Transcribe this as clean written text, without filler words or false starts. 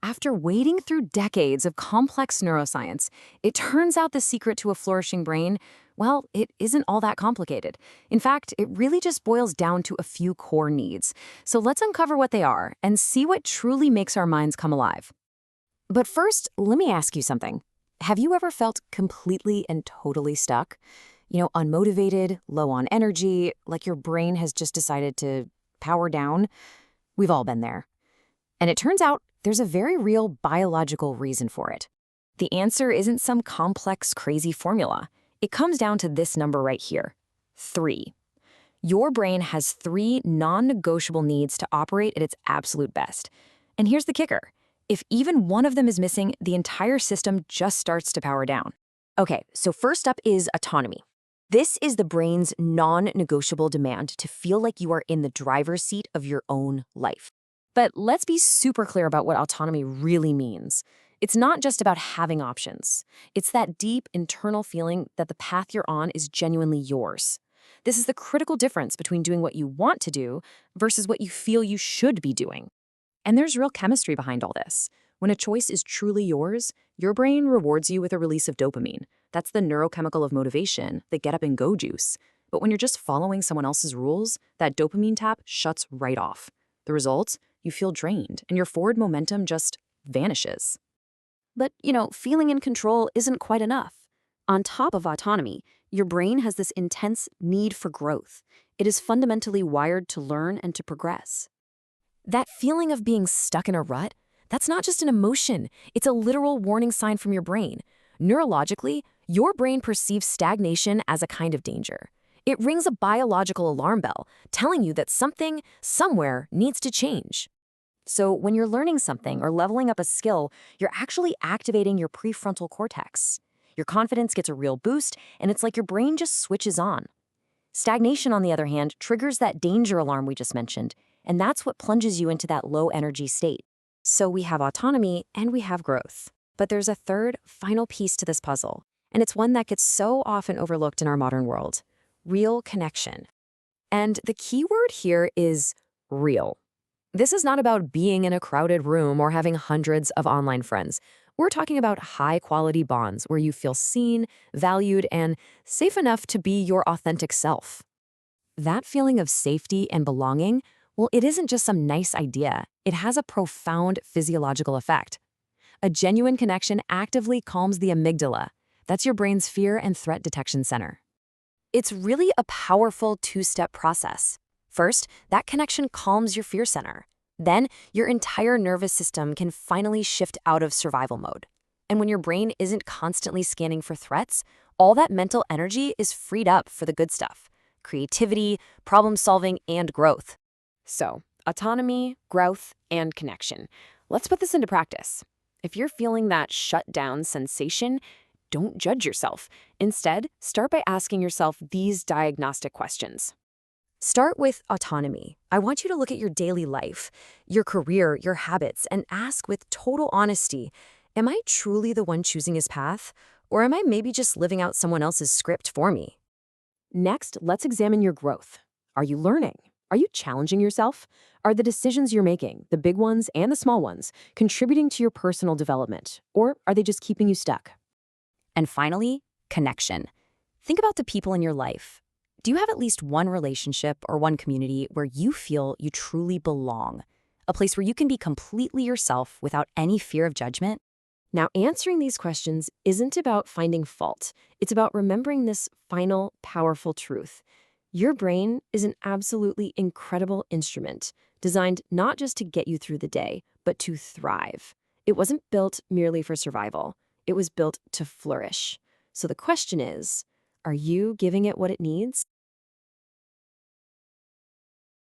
After wading through decades of complex neuroscience, it turns out the secret to a flourishing brain, well, it isn't all that complicated. In fact, it really just boils down to a few core needs. So let's uncover what they are and see what truly makes our minds come alive. But first, let me ask you something. Have you ever felt completely and totally stuck? Unmotivated, low on energy, like your brain has just decided to power down? We've all been there. And it turns out there's a very real biological reason for it. The answer isn't some complex, crazy formula. It comes down to this number right here, 3. Your brain has 3 non-negotiable needs to operate at its absolute best. And here's the kicker. If even one of them is missing, the entire system just starts to power down. Okay, so first up is autonomy. This is the brain's non-negotiable demand to feel like you are in the driver's seat of your own life. But let's be super clear about what autonomy really means. It's not just about having options. It's that deep internal feeling that the path you're on is genuinely yours. This is the critical difference between doing what you want to do versus what you feel you should be doing. And there's real chemistry behind all this. When a choice is truly yours, your brain rewards you with a release of dopamine. That's the neurochemical of motivation, the get up and go juice. But when you're just following someone else's rules, that dopamine tap shuts right off. The result? You feel drained, and your forward momentum just vanishes. But, feeling in control isn't quite enough. On top of autonomy, your brain has this intense need for growth. It is fundamentally wired to learn and to progress. That feeling of being stuck in a rut, that's not just an emotion. It's a literal warning sign from your brain. Neurologically, your brain perceives stagnation as a kind of danger. It rings a biological alarm bell, telling you that something, somewhere, needs to change. So when you're learning something or leveling up a skill, you're actually activating your prefrontal cortex. Your confidence gets a real boost, and it's like your brain just switches on. Stagnation, on the other hand, triggers that danger alarm we just mentioned, and that's what plunges you into that low-energy state. So we have autonomy and we have growth. But there's a third, final piece to this puzzle, and it's one that gets so often overlooked in our modern world. Real connection. And the key word here is real. This is not about being in a crowded room or having hundreds of online friends. We're talking about high-quality bonds where you feel seen, valued, and safe enough to be your authentic self. That feeling of safety and belonging, well, it isn't just some nice idea. It has a profound physiological effect. A genuine connection actively calms the amygdala. That's your brain's fear and threat detection center. It's really a powerful two-step process. First, that connection calms your fear center. Then, your entire nervous system can finally shift out of survival mode. And when your brain isn't constantly scanning for threats, all that mental energy is freed up for the good stuff: creativity, problem solving, and growth. So, autonomy, growth, and connection. Let's put this into practice. If you're feeling that shut down sensation, don't judge yourself. Instead, start by asking yourself these diagnostic questions. Start with autonomy. I want you to look at your daily life, your career, your habits, and ask with total honesty, am I truly the one choosing his path? Or am I maybe just living out someone else's script for me? Next, let's examine your growth. Are you learning? Are you challenging yourself? Are the decisions you're making, the big ones and the small ones, contributing to your personal development? Or are they just keeping you stuck? And finally, connection. Think about the people in your life. Do you have at least one relationship or one community where you feel you truly belong? A place where you can be completely yourself without any fear of judgment? Now, answering these questions isn't about finding fault. It's about remembering this final, powerful truth. Your brain is an absolutely incredible instrument, designed not just to get you through the day, but to thrive. It wasn't built merely for survival. It was built to flourish. So the question is, are you giving it what it needs?